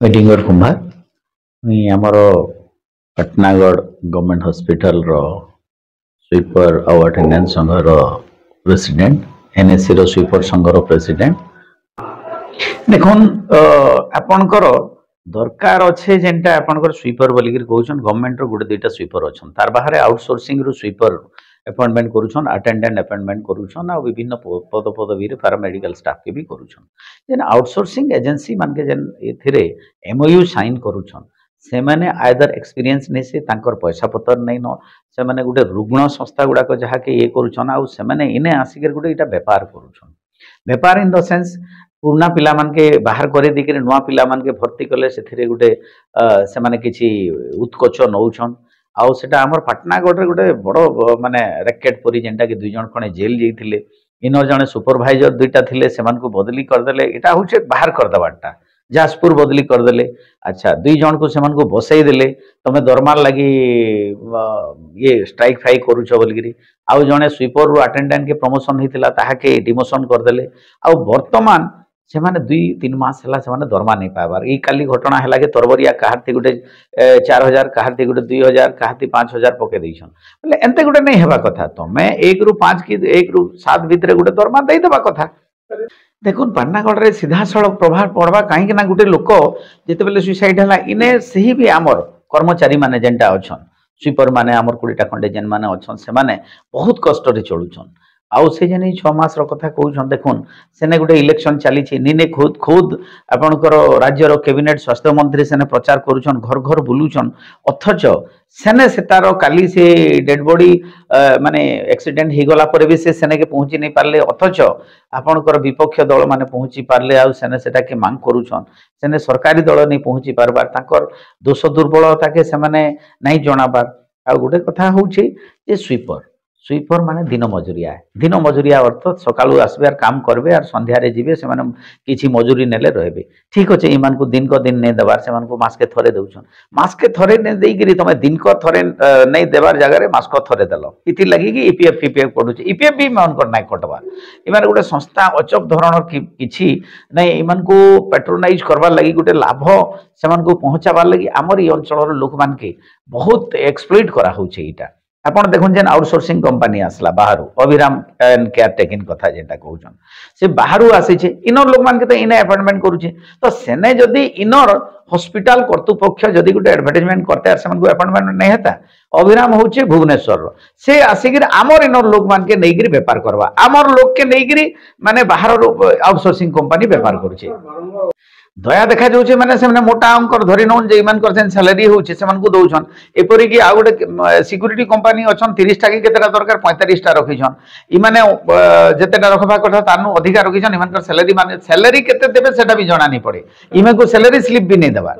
वेडिंगर कुमार मुई आमर Patnagarh government hospital रो sweeper आउ अटेंडेंस संघ रो प्रेसिडेंट एनएससी रो स्वीपर संघ रो प्रेसिडेंट देखुन आपणकर दरकार अच्छे जेनटा आपणकर स्वीपर बोलिक कहउछन गवर्नमेंट रो गुटे दुईटा स्वीपर अछन तार बाहर आउटसोर्सिंग रो स्वीपर अपॉइंटमेंट करूछन अटेंडेंट अपॉइंटमेंट करूछन आ विभिन्न पद पदवी रे पैरामेडिकल स्टाफ के भी करूछन जेन आउटसोर्सिंग एजेंसी मान के जेन एथिरे एमओयू साइन करूछन से माने आइदर एक्सपीरियंस नै से तांकर पैसा पतर नै न से माने गुटे रुग्ण संस्था गुडा को जहा के ये करूछन आ से माने इने आसिकर गुटे इटा व्यापार करूछन व्यापार इन द सेंस पुराना पिला मान के बाहर करे दिकरे नुआ पिला मान के भर्ती कले सेथिरे गुटे से माने किछि उत्कोच नउछन आउ सेटा हमर पाटनागढ़ रे गुटे बड़ माने रैकेट परी जेंटा कि दुई जण खणे जेल जइथिले इनर जणे सुपरवाइजर दुईटा थिले सेमान को बदली कर देले एटा होचे बाहर कर दबाटा जाजपुर बदली कर देले अच्छा दुई जण को सेमान को बसई देले तमे दरमार लगी ये स्ट्राइक फाइक करूछ बोलगिरी आउ जणे स्वीपर रु अटेंडेंट के प्रमोशन हितिला ताहा के डिमोशन कर देले आउ वर्तमान से माने 2-3 मास हला से माने दरमा नहीं पाबार ई काली घटना हला के तरबरिया काहती गुटे 4000 काहती गुटे 2000 काहती 5000 पके दैछन बोले एंते गुटे नहीं हेबा कथा तो मैं 1 रु 5 की 1 रु 7 भितरे गुटे दरमा देई देबा कथा देखुन पाटनागढ़ रे सीधा सड़क प्रभाव पड़वा कहीं ना गुटे लोक जेते बेले सुसाइड हला इने सही भी आमर कर्मचारी माने जेंटा अछन स्वीपर माने आमर 20टा खंडे जेन माने अछन से माने बहुत कष्ट रे चलुछन आउ से जने 6 मास रो कथा कहउछन देखुन सेने गुटे इलेक्शन चली छी निने खुद आपनकर राज्य रो कैबिनेट स्वास्थ्य मंत्री सेने प्रचार करूछन घर घर बुलुछन अथच सेने सेतारो काली से डेड बॉडी माने एक्सीडेंट हे गला पर भी से सेने के पहुंची नहीं पारले अथच आपनकर विपक्ष दल माने पहुंची पारले आ सेने सेटा के मांग करूछन सेने सरकारी दल नहीं पहुंची पारबार ताकर दोष दुर्बलता के से माने नहीं जणाबार आ गुटे कथा होउची जे स्वीपर माने दिन मजुरिया अर्थ सकाळु आसबे काम करबे और संध्या रे जिबे से माने किछि मजूरी नेले रहबे ठीक अछि इमान को दिन को दिन नै देबार से मान को मास के थरे दउछन मास के थरे नै देई गिरी तमे दिन को थरे नै देबार जगह रे मास को थरे देलो इति लागि कि ईपीएफ पडुछ ईपीएफ भी मान को नै कटबा इमान गुटे संस्था अचक धरणर किछि नै इमान को पेट्रोनाइज करबा लागि गुटे लाभ से मान को पहुंचाबा लागि हमर ई अंचल लोक मान के बहुत एक्सप्लॉइट करा होछि इटा आपण देखुन जेन आउटसोर्सिंग कंपनी आसला Bahru Abhiram and care taking कथा जेंटा कहउछन से बाहरु आसे छे इनर लोक मान के त इने अपॉइंटमेंट करूछे तो सेने जदी इनर हॉस्पिटल कर्तृपक्ष जदी गुटे एडवर्टाइजमेंट करते आर सेमन को अपॉइंटमेंट नै हेता अभिराम होचे भुवनेश्वर रो से आसिगिर आमर इनर लोक मान के नेगिरी व्यापार करबा आमर लोक के नेगिरी माने बाहर आउटसोर्सिंग कंपनी व्यापार करूछे दया देखा जाउछे माने से मोटा अंकर धरि नोन जे इमान करछन सैलरी होउछे सेमान को दउछन एपरि कि आ गुटे सिक्यूरिटी कंपनी अछन 30 टा कि केतेटा दरकार 45 टा रखिछन इ माने जेतेटा रखबा कथा तानु अधिकार रखिछन इमान कर सैलरी माने सैलरी केते देबे सेटा भी जणा नहीं पड़े इमे को सैलरी स्लिप भी नहीं देबा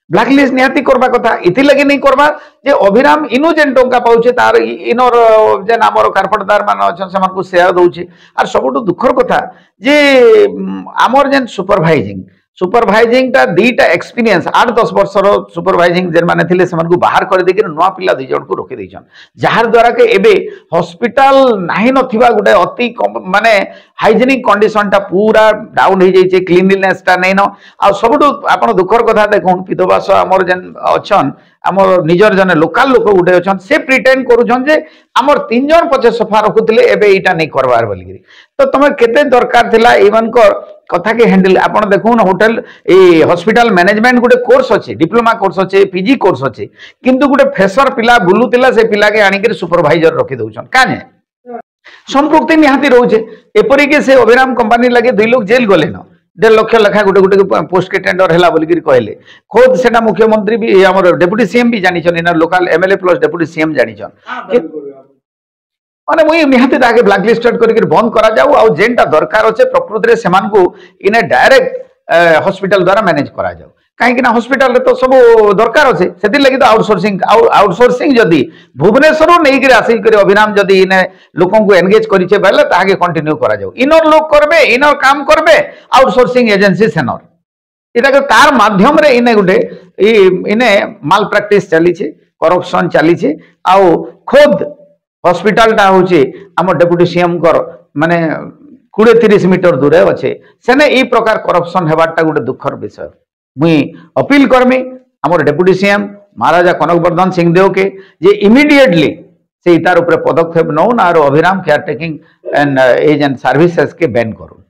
ब्लैकलिस्ट निहाती करबा कथा इति लगे नहीं करबा जे अभिराम इनु जेन टंका पाउछे तार इनर जेन हमर कारपटदार मान अछन सेमान को शेयर दउछे आर सबटु दुखर कथा जे हमर जेन सुपरवाइजिंग ता दीटा एक्सपीरियंस 8-10 वर्ष रो सुपरवाइजिंग जेन माने थिले सेमान को बाहर कर देके नवा पिला दुई जण को रोके दैछन जहार द्वारा के एबे हॉस्पिटल नाही नथिबा गुटे अति माने हाइजीनिक कंडीशन ता पूरा डाउन हे जाइछे क्लीनलीनेस ता नै न आ सबटु आपण दुखर कथा देखुन पितोबास हमर जेन अछन हमर निजर जने लोकल लोक गुटे अछन से प्रिटेंड करूछन जे हमर 3 जण पछे सफा रखुतले एबे इटा नै करबार बोलिगिरी तो तमे केते दरकार थिला इवन कर कथा के हैंडल आपण देखुन होटल ए हॉस्पिटल मैनेजमेंट गुटे कोर्स अछि डिप्लोमा कोर्स अछि पीजी कोर्स अछि किंतु गुटे फ्रेशर पिला बुलुतिला से पिला के आनी के सुपरवाइजर रखि दउछन काने संपृक्ति निहाती रहउछे एपरि के से अभिराम कंपनी लगे 2 लोग जेल गले न 1.5 लाख लेखा गुटे गुटे पोस्ट के टेंडर हैला बोलिगिरी कहले खुद सेटा मुख्यमंत्री भी हमर डेप्यूटी सीएम भी जानिछन इन local MLA plus deputy CM जानिछन माने मुई निहाती ताके ब्लैकलिस्टेड करके बंद करा जाऊ आ जेनटा दरकार अछि प्रकृति रे समान को इने डायरेक्ट हॉस्पिटल द्वारा मैनेज करा जाऊ काहे कि ना हॉस्पिटल रे तो सब दरकार अछि सेति लागि तो आउटसोर्सिंग जदी भुवनेश्वर नै कि आसी करे अभिराम जदी इने लोकन को एंगेज करिछे बेले ताके कंटिन्यू करा जाऊ इनर लोक करबे इनर काम करबे आउटसोर्सिंग एजेंसी सेनर इटा के तार माध्यम रे इने गुटे इने माल प्रैक्टिस चली छे करप्शन चली छे आ खुद हॉस्पिटल टा होचे हमर डेप्यूटी सीएम कर माने 20-30 मीटर दूर अच्छे सेने ई प्रकार करप्शन हेबारटा गोटे दुखर विषय। मुई अपील करमी आमर डेप्यूटी सीएम महाराजा कनकवर्धन सिंहदेव के जे इमिडिएटली से इतार ऊपर पदक्षेप नौन और Abhiram care taking and age and services के बैन करूँ।